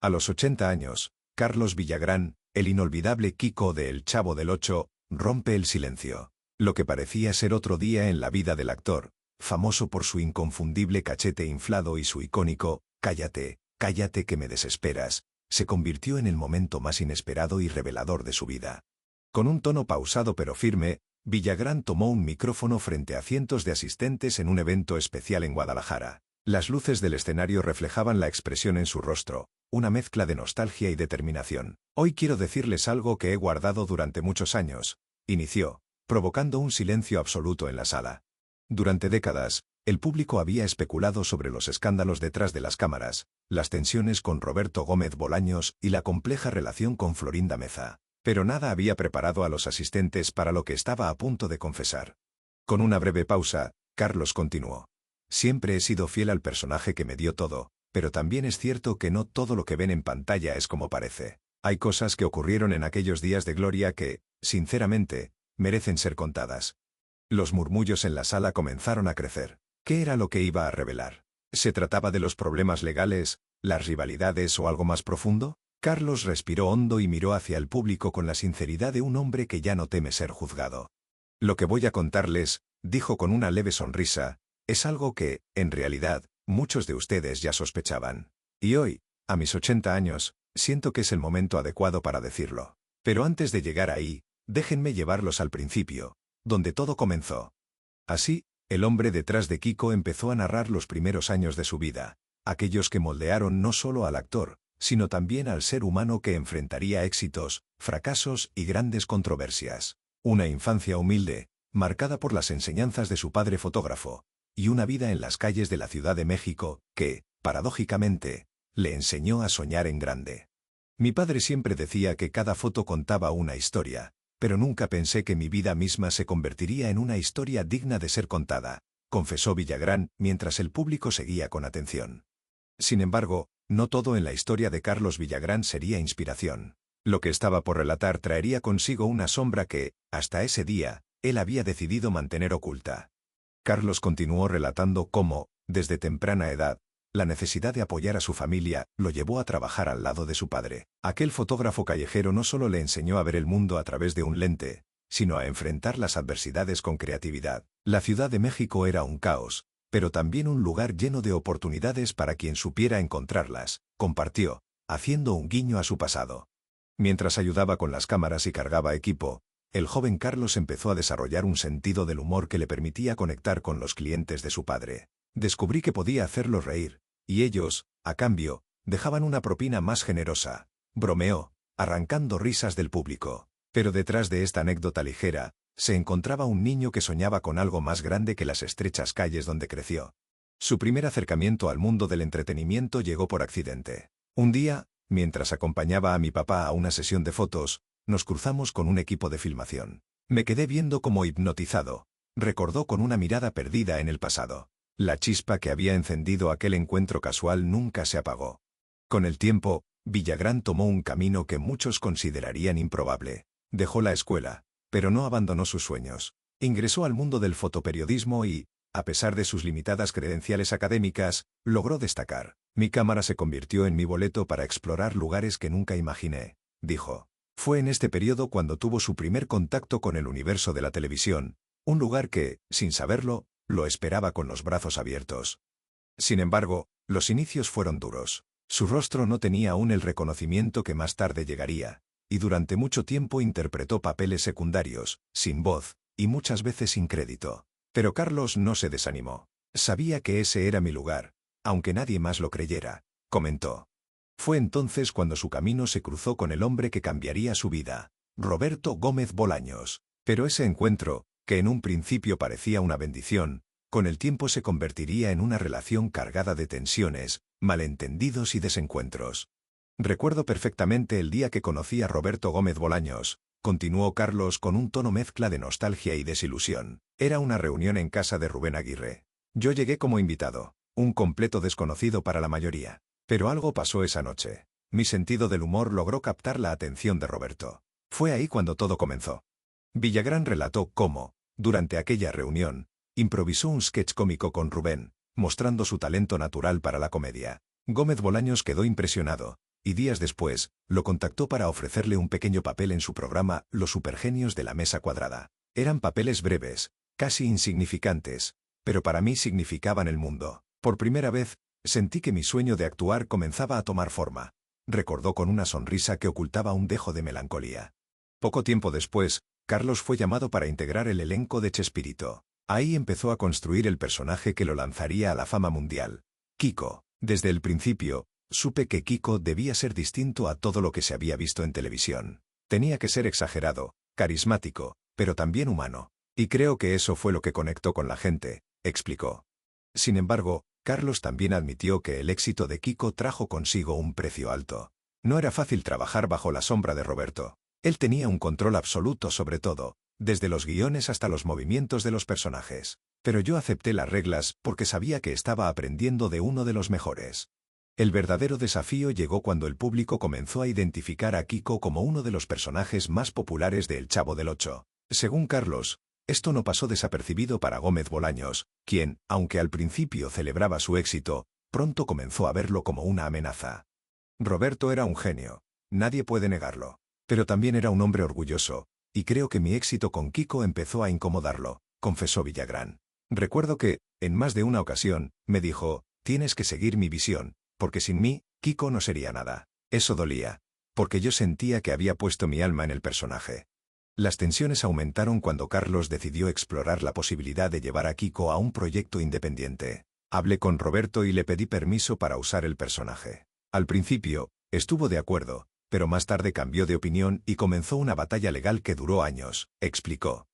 A los 80 años, Carlos Villagrán, el inolvidable Kiko de El Chavo del Ocho, rompe el silencio. Lo que parecía ser otro día en la vida del actor, famoso por su inconfundible cachete inflado y su icónico «Cállate, cállate que me desesperas», se convirtió en el momento más inesperado y revelador de su vida. Con un tono pausado pero firme, Villagrán tomó un micrófono frente a cientos de asistentes en un evento especial en Guadalajara. Las luces del escenario reflejaban la expresión en su rostro, una mezcla de nostalgia y determinación. «Hoy quiero decirles algo que he guardado durante muchos años», inició, provocando un silencio absoluto en la sala. Durante décadas, el público había especulado sobre los escándalos detrás de las cámaras, las tensiones con Roberto Gómez Bolaños y la compleja relación con Florinda Meza. Pero nada había preparado a los asistentes para lo que estaba a punto de confesar. Con una breve pausa, Carlos continuó. «Siempre he sido fiel al personaje que me dio todo, pero también es cierto que no todo lo que ven en pantalla es como parece. Hay cosas que ocurrieron en aquellos días de gloria que, sinceramente, merecen ser contadas». Los murmullos en la sala comenzaron a crecer. ¿Qué era lo que iba a revelar? ¿Se trataba de los problemas legales, las rivalidades o algo más profundo? Carlos respiró hondo y miró hacia el público con la sinceridad de un hombre que ya no teme ser juzgado. «Lo que voy a contarles», dijo con una leve sonrisa, «es algo que, en realidad, muchos de ustedes ya sospechaban. Y hoy, a mis 80 años, siento que es el momento adecuado para decirlo. Pero antes de llegar ahí, déjenme llevarlos al principio, donde todo comenzó». Así, el hombre detrás de Kiko empezó a narrar los primeros años de su vida, aquellos que moldearon no solo al actor, sino también al ser humano que enfrentaría éxitos, fracasos y grandes controversias. Una infancia humilde, marcada por las enseñanzas de su padre fotógrafo, y una vida en las calles de la Ciudad de México que, paradójicamente, le enseñó a soñar en grande. «Mi padre siempre decía que cada foto contaba una historia, pero nunca pensé que mi vida misma se convertiría en una historia digna de ser contada», confesó Villagrán mientras el público seguía con atención. Sin embargo, no todo en la historia de Carlos Villagrán sería inspiración. Lo que estaba por relatar traería consigo una sombra que, hasta ese día, él había decidido mantener oculta. Carlos continuó relatando cómo, desde temprana edad, la necesidad de apoyar a su familia lo llevó a trabajar al lado de su padre. Aquel fotógrafo callejero no solo le enseñó a ver el mundo a través de un lente, sino a enfrentar las adversidades con creatividad. La Ciudad de México era un caos, pero también un lugar lleno de oportunidades para quien supiera encontrarlas, compartió, haciendo un guiño a su pasado. Mientras ayudaba con las cámaras y cargaba equipo, el joven Carlos empezó a desarrollar un sentido del humor que le permitía conectar con los clientes de su padre. «Descubrí que podía hacerlos reír, y ellos, a cambio, dejaban una propina más generosa», bromeó, arrancando risas del público. Pero detrás de esta anécdota ligera, se encontraba un niño que soñaba con algo más grande que las estrechas calles donde creció. Su primer acercamiento al mundo del entretenimiento llegó por accidente. Un día, mientras acompañaba a mi papá a una sesión de fotos, nos cruzamos con un equipo de filmación. «Me quedé viendo como hipnotizado», recordó con una mirada perdida en el pasado. La chispa que había encendido aquel encuentro casual nunca se apagó. Con el tiempo, Villagrán tomó un camino que muchos considerarían improbable. Dejó la escuela, pero no abandonó sus sueños. Ingresó al mundo del fotoperiodismo y, a pesar de sus limitadas credenciales académicas, logró destacar. «Mi cámara se convirtió en mi boleto para explorar lugares que nunca imaginé», dijo. Fue en este periodo cuando tuvo su primer contacto con el universo de la televisión, un lugar que, sin saberlo, lo esperaba con los brazos abiertos. Sin embargo, los inicios fueron duros. Su rostro no tenía aún el reconocimiento que más tarde llegaría, y durante mucho tiempo interpretó papeles secundarios, sin voz, y muchas veces sin crédito. Pero Carlos no se desanimó. «Sabía que ese era mi lugar, aunque nadie más lo creyera», comentó. Fue entonces cuando su camino se cruzó con el hombre que cambiaría su vida, Roberto Gómez Bolaños. Pero ese encuentro, que en un principio parecía una bendición, con el tiempo se convertiría en una relación cargada de tensiones, malentendidos y desencuentros. «Recuerdo perfectamente el día que conocí a Roberto Gómez Bolaños», continuó Carlos con un tono mezcla de nostalgia y desilusión. «Era una reunión en casa de Rubén Aguirre. Yo llegué como invitado, un completo desconocido para la mayoría. Pero algo pasó esa noche. Mi sentido del humor logró captar la atención de Roberto. Fue ahí cuando todo comenzó». Villagrán relató cómo, durante aquella reunión, improvisó un sketch cómico con Rubén, mostrando su talento natural para la comedia. Gómez Bolaños quedó impresionado, y días después, lo contactó para ofrecerle un pequeño papel en su programa Los Supergenios de la Mesa Cuadrada. Eran papeles breves, casi insignificantes, pero para mí significaban el mundo. Por primera vez, sentí que mi sueño de actuar comenzaba a tomar forma, recordó con una sonrisa que ocultaba un dejo de melancolía. Poco tiempo después, Carlos fue llamado para integrar el elenco de Chespirito. Ahí empezó a construir el personaje que lo lanzaría a la fama mundial, Kiko. Desde el principio, supe que Kiko debía ser distinto a todo lo que se había visto en televisión. Tenía que ser exagerado, carismático, pero también humano. Y creo que eso fue lo que conectó con la gente, explicó. Sin embargo, Carlos también admitió que el éxito de Kiko trajo consigo un precio alto. No era fácil trabajar bajo la sombra de Roberto. Él tenía un control absoluto sobre todo, desde los guiones hasta los movimientos de los personajes. Pero yo acepté las reglas porque sabía que estaba aprendiendo de uno de los mejores. El verdadero desafío llegó cuando el público comenzó a identificar a Kiko como uno de los personajes más populares de El Chavo del Ocho. Según Carlos, esto no pasó desapercibido para Gómez Bolaños, quien, aunque al principio celebraba su éxito, pronto comenzó a verlo como una amenaza. Roberto era un genio, nadie puede negarlo. Pero también era un hombre orgulloso, y creo que mi éxito con Kiko empezó a incomodarlo, confesó Villagrán. Recuerdo que, en más de una ocasión, me dijo, tienes que seguir mi visión, porque sin mí, Kiko no sería nada. Eso dolía, porque yo sentía que había puesto mi alma en el personaje. Las tensiones aumentaron cuando Carlos decidió explorar la posibilidad de llevar a Kiko a un proyecto independiente. Hablé con Roberto y le pedí permiso para usar el personaje. Al principio, estuvo de acuerdo, pero más tarde cambió de opinión y comenzó una batalla legal que duró años, explicó.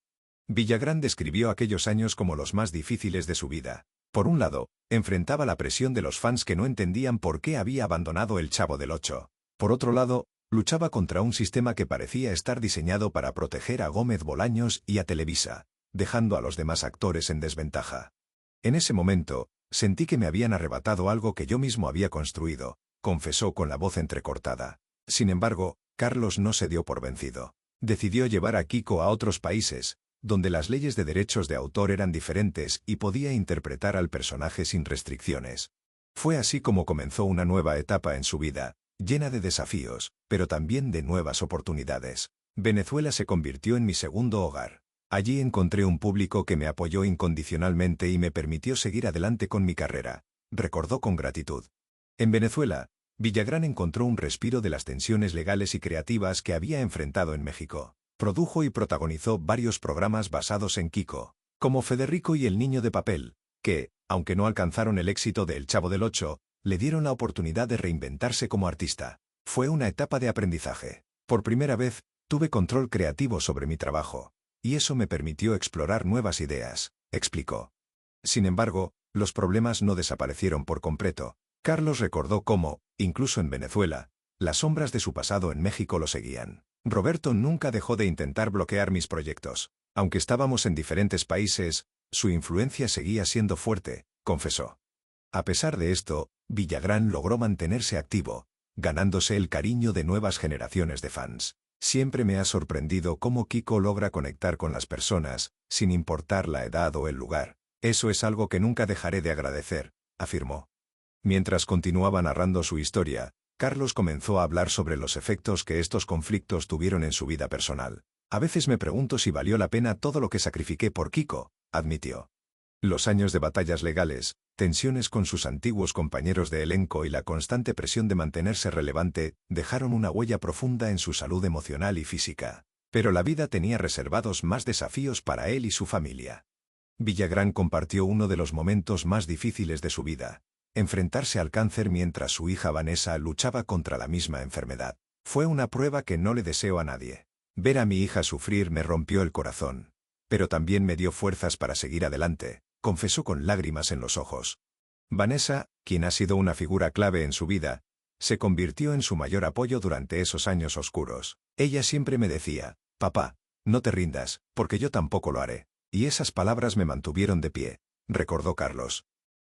Villagrán describió aquellos años como los más difíciles de su vida. Por un lado, enfrentaba la presión de los fans que no entendían por qué había abandonado El Chavo del Ocho. Por otro lado, luchaba contra un sistema que parecía estar diseñado para proteger a Gómez Bolaños y a Televisa, dejando a los demás actores en desventaja. En ese momento, sentí que me habían arrebatado algo que yo mismo había construido, confesó con la voz entrecortada. Sin embargo, Carlos no se dio por vencido. Decidió llevar a Kiko a otros países, donde las leyes de derechos de autor eran diferentes y podía interpretar al personaje sin restricciones. Fue así como comenzó una nueva etapa en su vida, llena de desafíos, pero también de nuevas oportunidades. Venezuela se convirtió en mi segundo hogar. Allí encontré un público que me apoyó incondicionalmente y me permitió seguir adelante con mi carrera, recordó con gratitud. En Venezuela, Villagrán encontró un respiro de las tensiones legales y creativas que había enfrentado en México. Produjo y protagonizó varios programas basados en Kiko, como Federico y El Niño de Papel, que, aunque no alcanzaron el éxito de El Chavo del Ocho, le dieron la oportunidad de reinventarse como artista. Fue una etapa de aprendizaje. Por primera vez, tuve control creativo sobre mi trabajo, y eso me permitió explorar nuevas ideas, explicó. Sin embargo, los problemas no desaparecieron por completo. Carlos recordó cómo, incluso en Venezuela, las sombras de su pasado en México lo seguían. Roberto nunca dejó de intentar bloquear mis proyectos. Aunque estábamos en diferentes países, su influencia seguía siendo fuerte, confesó. A pesar de esto, Villagrán logró mantenerse activo, ganándose el cariño de nuevas generaciones de fans. Siempre me ha sorprendido cómo Kiko logra conectar con las personas, sin importar la edad o el lugar. Eso es algo que nunca dejaré de agradecer, afirmó. Mientras continuaba narrando su historia, Carlos comenzó a hablar sobre los efectos que estos conflictos tuvieron en su vida personal. A veces me pregunto si valió la pena todo lo que sacrifiqué por Kiko, admitió. Los años de batallas legales, tensiones con sus antiguos compañeros de elenco y la constante presión de mantenerse relevante dejaron una huella profunda en su salud emocional y física. Pero la vida tenía reservados más desafíos para él y su familia. Villagrán compartió uno de los momentos más difíciles de su vida. Enfrentarse al cáncer mientras su hija Vanessa luchaba contra la misma enfermedad. Fue una prueba que no le deseo a nadie. Ver a mi hija sufrir me rompió el corazón. Pero también me dio fuerzas para seguir adelante, confesó con lágrimas en los ojos. Vanessa, quien ha sido una figura clave en su vida, se convirtió en su mayor apoyo durante esos años oscuros. Ella siempre me decía, papá, no te rindas, porque yo tampoco lo haré. Y esas palabras me mantuvieron de pie, recordó Carlos.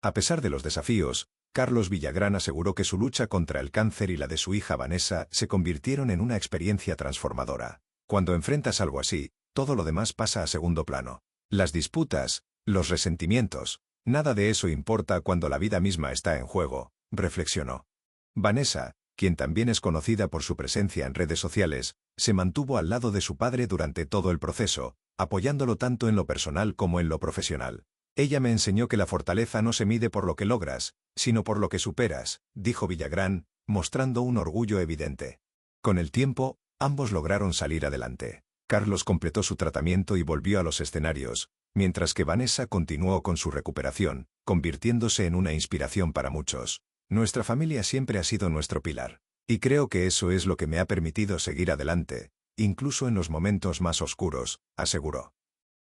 A pesar de los desafíos, Carlos Villagrán aseguró que su lucha contra el cáncer y la de su hija Vanessa se convirtieron en una experiencia transformadora. Cuando enfrentas algo así, todo lo demás pasa a segundo plano. Las disputas, los resentimientos, nada de eso importa cuando la vida misma está en juego, reflexionó. Vanessa, quien también es conocida por su presencia en redes sociales, se mantuvo al lado de su padre durante todo el proceso, apoyándolo tanto en lo personal como en lo profesional. Ella me enseñó que la fortaleza no se mide por lo que logras, sino por lo que superas, dijo Villagrán, mostrando un orgullo evidente. Con el tiempo, ambos lograron salir adelante. Carlos completó su tratamiento y volvió a los escenarios, mientras que Vanessa continuó con su recuperación, convirtiéndose en una inspiración para muchos. Nuestra familia siempre ha sido nuestro pilar. Y creo que eso es lo que me ha permitido seguir adelante, incluso en los momentos más oscuros, aseguró.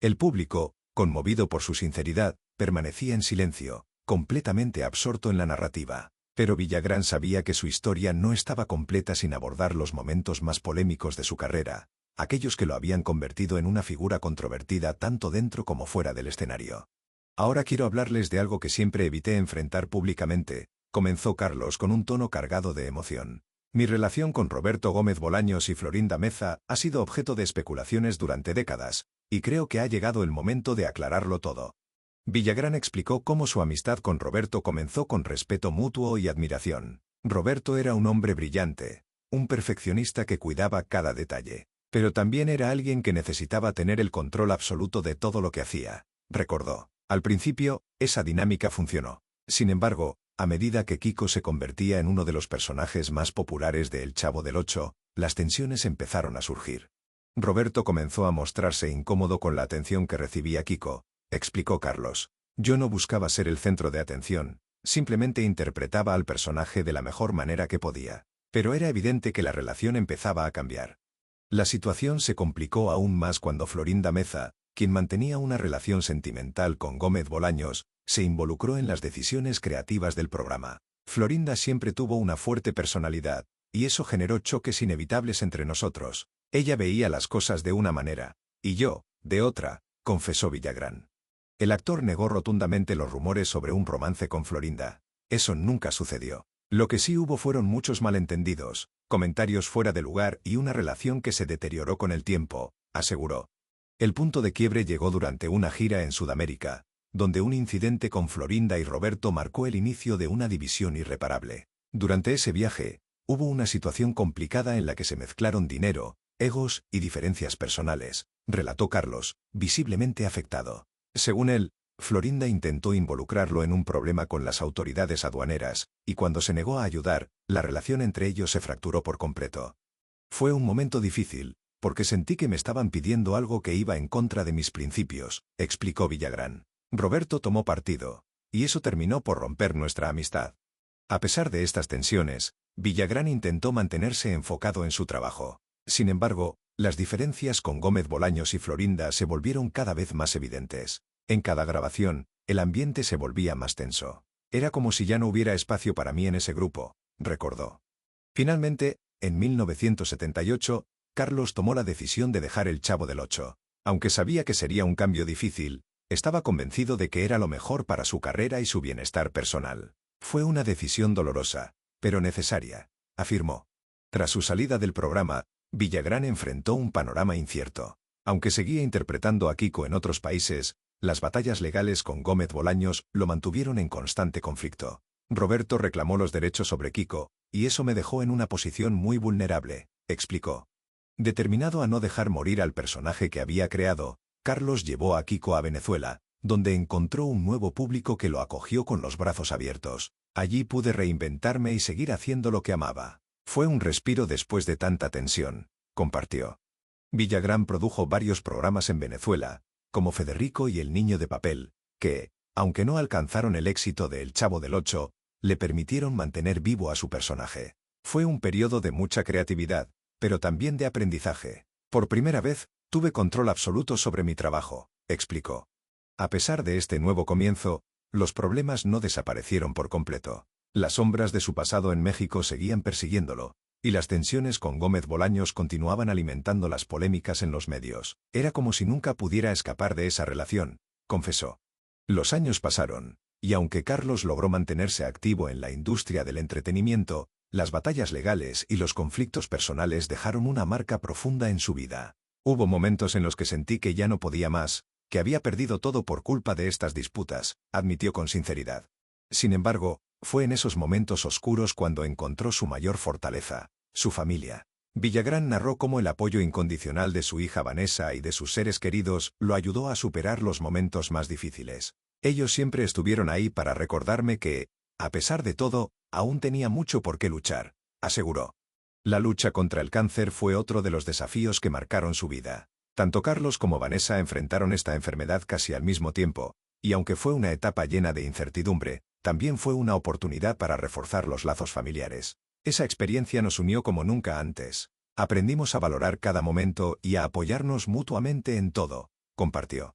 El público, conmovido por su sinceridad, permanecía en silencio, completamente absorto en la narrativa. Pero Villagrán sabía que su historia no estaba completa sin abordar los momentos más polémicos de su carrera, aquellos que lo habían convertido en una figura controvertida tanto dentro como fuera del escenario. Ahora quiero hablarles de algo que siempre evité enfrentar públicamente, comenzó Carlos con un tono cargado de emoción. Mi relación con Roberto Gómez Bolaños y Florinda Meza ha sido objeto de especulaciones durante décadas, y creo que ha llegado el momento de aclararlo todo. Villagrán explicó cómo su amistad con Roberto comenzó con respeto mutuo y admiración. Roberto era un hombre brillante, un perfeccionista que cuidaba cada detalle. Pero también era alguien que necesitaba tener el control absoluto de todo lo que hacía, recordó. Al principio, esa dinámica funcionó. Sin embargo, a medida que Kiko se convertía en uno de los personajes más populares de El Chavo del Ocho, las tensiones empezaron a surgir. Roberto comenzó a mostrarse incómodo con la atención que recibía Kiko, explicó Carlos. Yo no buscaba ser el centro de atención, simplemente interpretaba al personaje de la mejor manera que podía. Pero era evidente que la relación empezaba a cambiar. La situación se complicó aún más cuando Florinda Meza, quien mantenía una relación sentimental con Gómez Bolaños, se involucró en las decisiones creativas del programa. Florinda siempre tuvo una fuerte personalidad, y eso generó choques inevitables entre nosotros. Ella veía las cosas de una manera, y yo, de otra, confesó Villagrán. El actor negó rotundamente los rumores sobre un romance con Florinda. Eso nunca sucedió. Lo que sí hubo fueron muchos malentendidos, comentarios fuera de lugar y una relación que se deterioró con el tiempo, aseguró. El punto de quiebre llegó durante una gira en Sudamérica, donde un incidente con Florinda y Roberto marcó el inicio de una división irreparable. Durante ese viaje, hubo una situación complicada en la que se mezclaron dinero, egos y diferencias personales, relató Carlos, visiblemente afectado. Según él, Florinda intentó involucrarlo en un problema con las autoridades aduaneras, y cuando se negó a ayudar, la relación entre ellos se fracturó por completo. Fue un momento difícil, porque sentí que me estaban pidiendo algo que iba en contra de mis principios, explicó Villagrán. Roberto tomó partido, y eso terminó por romper nuestra amistad. A pesar de estas tensiones, Villagrán intentó mantenerse enfocado en su trabajo. Sin embargo, las diferencias con Gómez Bolaños y Florinda se volvieron cada vez más evidentes. En cada grabación, el ambiente se volvía más tenso. Era como si ya no hubiera espacio para mí en ese grupo, recordó. Finalmente, en 1978, Carlos tomó la decisión de dejar El Chavo del Ocho. Aunque sabía que sería un cambio difícil, estaba convencido de que era lo mejor para su carrera y su bienestar personal. Fue una decisión dolorosa, pero necesaria, afirmó. Tras su salida del programa, Villagrán enfrentó un panorama incierto. Aunque seguía interpretando a Kiko en otros países, las batallas legales con Gómez Bolaños lo mantuvieron en constante conflicto. Roberto reclamó los derechos sobre Kiko, y eso me dejó en una posición muy vulnerable, explicó. Determinado a no dejar morir al personaje que había creado, Carlos llevó a Kiko a Venezuela, donde encontró un nuevo público que lo acogió con los brazos abiertos. Allí pude reinventarme y seguir haciendo lo que amaba. Fue un respiro después de tanta tensión, compartió. Villagrán produjo varios programas en Venezuela, como Federico y El Niño de Papel, que, aunque no alcanzaron el éxito de El Chavo del Ocho, le permitieron mantener vivo a su personaje. Fue un periodo de mucha creatividad, pero también de aprendizaje. Por primera vez, tuve control absoluto sobre mi trabajo, explicó. A pesar de este nuevo comienzo, los problemas no desaparecieron por completo. Las sombras de su pasado en México seguían persiguiéndolo, y las tensiones con Gómez Bolaños continuaban alimentando las polémicas en los medios. Era como si nunca pudiera escapar de esa relación, confesó. Los años pasaron, y aunque Carlos logró mantenerse activo en la industria del entretenimiento, las batallas legales y los conflictos personales dejaron una marca profunda en su vida. Hubo momentos en los que sentí que ya no podía más, que había perdido todo por culpa de estas disputas, admitió con sinceridad. Sin embargo, fue en esos momentos oscuros cuando encontró su mayor fortaleza, su familia. Villagrán narró cómo el apoyo incondicional de su hija Vanessa y de sus seres queridos lo ayudó a superar los momentos más difíciles. Ellos siempre estuvieron ahí para recordarme que, a pesar de todo, aún tenía mucho por qué luchar, aseguró. La lucha contra el cáncer fue otro de los desafíos que marcaron su vida. Tanto Carlos como Vanessa enfrentaron esta enfermedad casi al mismo tiempo, y aunque fue una etapa llena de incertidumbre, también fue una oportunidad para reforzar los lazos familiares. Esa experiencia nos unió como nunca antes. Aprendimos a valorar cada momento y a apoyarnos mutuamente en todo, compartió.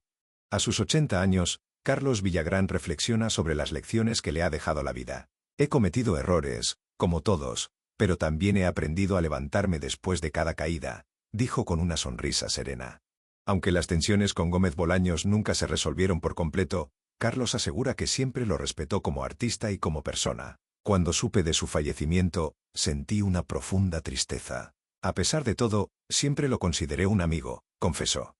A sus 80 años, Carlos Villagrán reflexiona sobre las lecciones que le ha dejado la vida. He cometido errores, como todos, pero también he aprendido a levantarme después de cada caída, dijo con una sonrisa serena. Aunque las tensiones con Gómez Bolaños nunca se resolvieron por completo, Carlos asegura que siempre lo respetó como artista y como persona. Cuando supe de su fallecimiento, sentí una profunda tristeza. A pesar de todo, siempre lo consideré un amigo, confesó.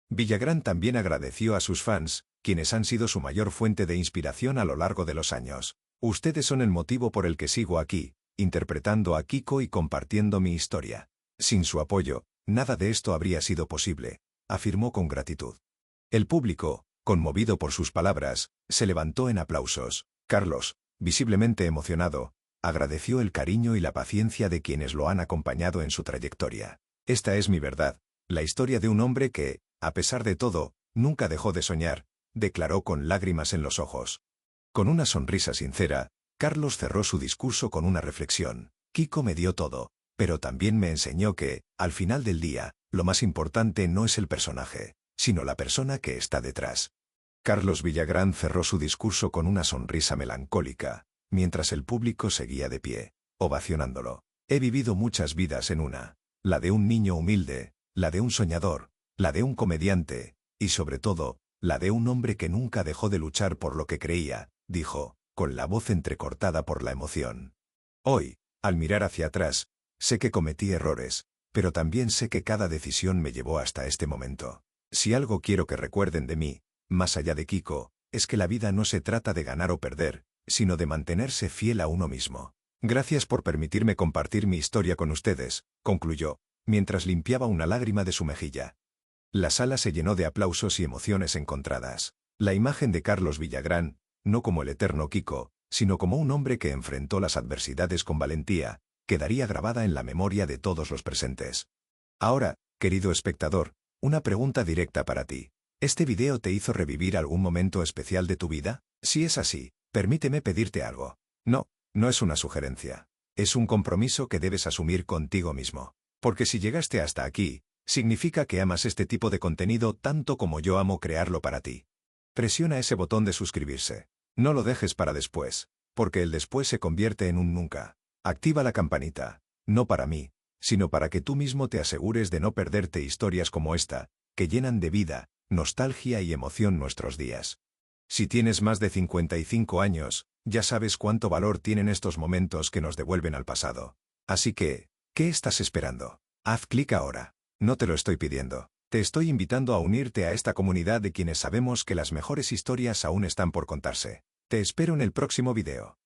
Villagrán también agradeció a sus fans, quienes han sido su mayor fuente de inspiración a lo largo de los años. Ustedes son el motivo por el que sigo aquí, interpretando a Kiko y compartiendo mi historia. Sin su apoyo, nada de esto habría sido posible, afirmó con gratitud. El público, conmovido por sus palabras, se levantó en aplausos. Carlos, visiblemente emocionado, agradeció el cariño y la paciencia de quienes lo han acompañado en su trayectoria. Esta es mi verdad, la historia de un hombre que, a pesar de todo, nunca dejó de soñar, declaró con lágrimas en los ojos. Con una sonrisa sincera, Carlos cerró su discurso con una reflexión. Kiko me dio todo, pero también me enseñó que, al final del día, lo más importante no es el personaje, sino la persona que está detrás. Carlos Villagrán cerró su discurso con una sonrisa melancólica, mientras el público seguía de pie, ovacionándolo. He vivido muchas vidas en una, la de un niño humilde, la de un soñador, la de un comediante, y sobre todo, la de un hombre que nunca dejó de luchar por lo que creía, dijo, con la voz entrecortada por la emoción. Hoy, al mirar hacia atrás, sé que cometí errores, pero también sé que cada decisión me llevó hasta este momento. Si algo quiero que recuerden de mí, más allá de Kiko, es que la vida no se trata de ganar o perder, sino de mantenerse fiel a uno mismo. Gracias por permitirme compartir mi historia con ustedes, concluyó, mientras limpiaba una lágrima de su mejilla. La sala se llenó de aplausos y emociones encontradas. La imagen de Carlos Villagrán, no como el eterno Kiko, sino como un hombre que enfrentó las adversidades con valentía, quedaría grabada en la memoria de todos los presentes. Ahora, querido espectador, una pregunta directa para ti. ¿Este video te hizo revivir algún momento especial de tu vida? Si es así, permíteme pedirte algo. No, no es una sugerencia. Es un compromiso que debes asumir contigo mismo. Porque si llegaste hasta aquí, significa que amas este tipo de contenido tanto como yo amo crearlo para ti. Presiona ese botón de suscribirse. No lo dejes para después, porque el después se convierte en un nunca. Activa la campanita, no para mí, sino para que tú mismo te asegures de no perderte historias como esta, que llenan de vida, nostalgia y emoción nuestros días. Si tienes más de 55 años, ya sabes cuánto valor tienen estos momentos que nos devuelven al pasado. Así que, ¿qué estás esperando? Haz clic ahora. No te lo estoy pidiendo. Te estoy invitando a unirte a esta comunidad de quienes sabemos que las mejores historias aún están por contarse. Te espero en el próximo video.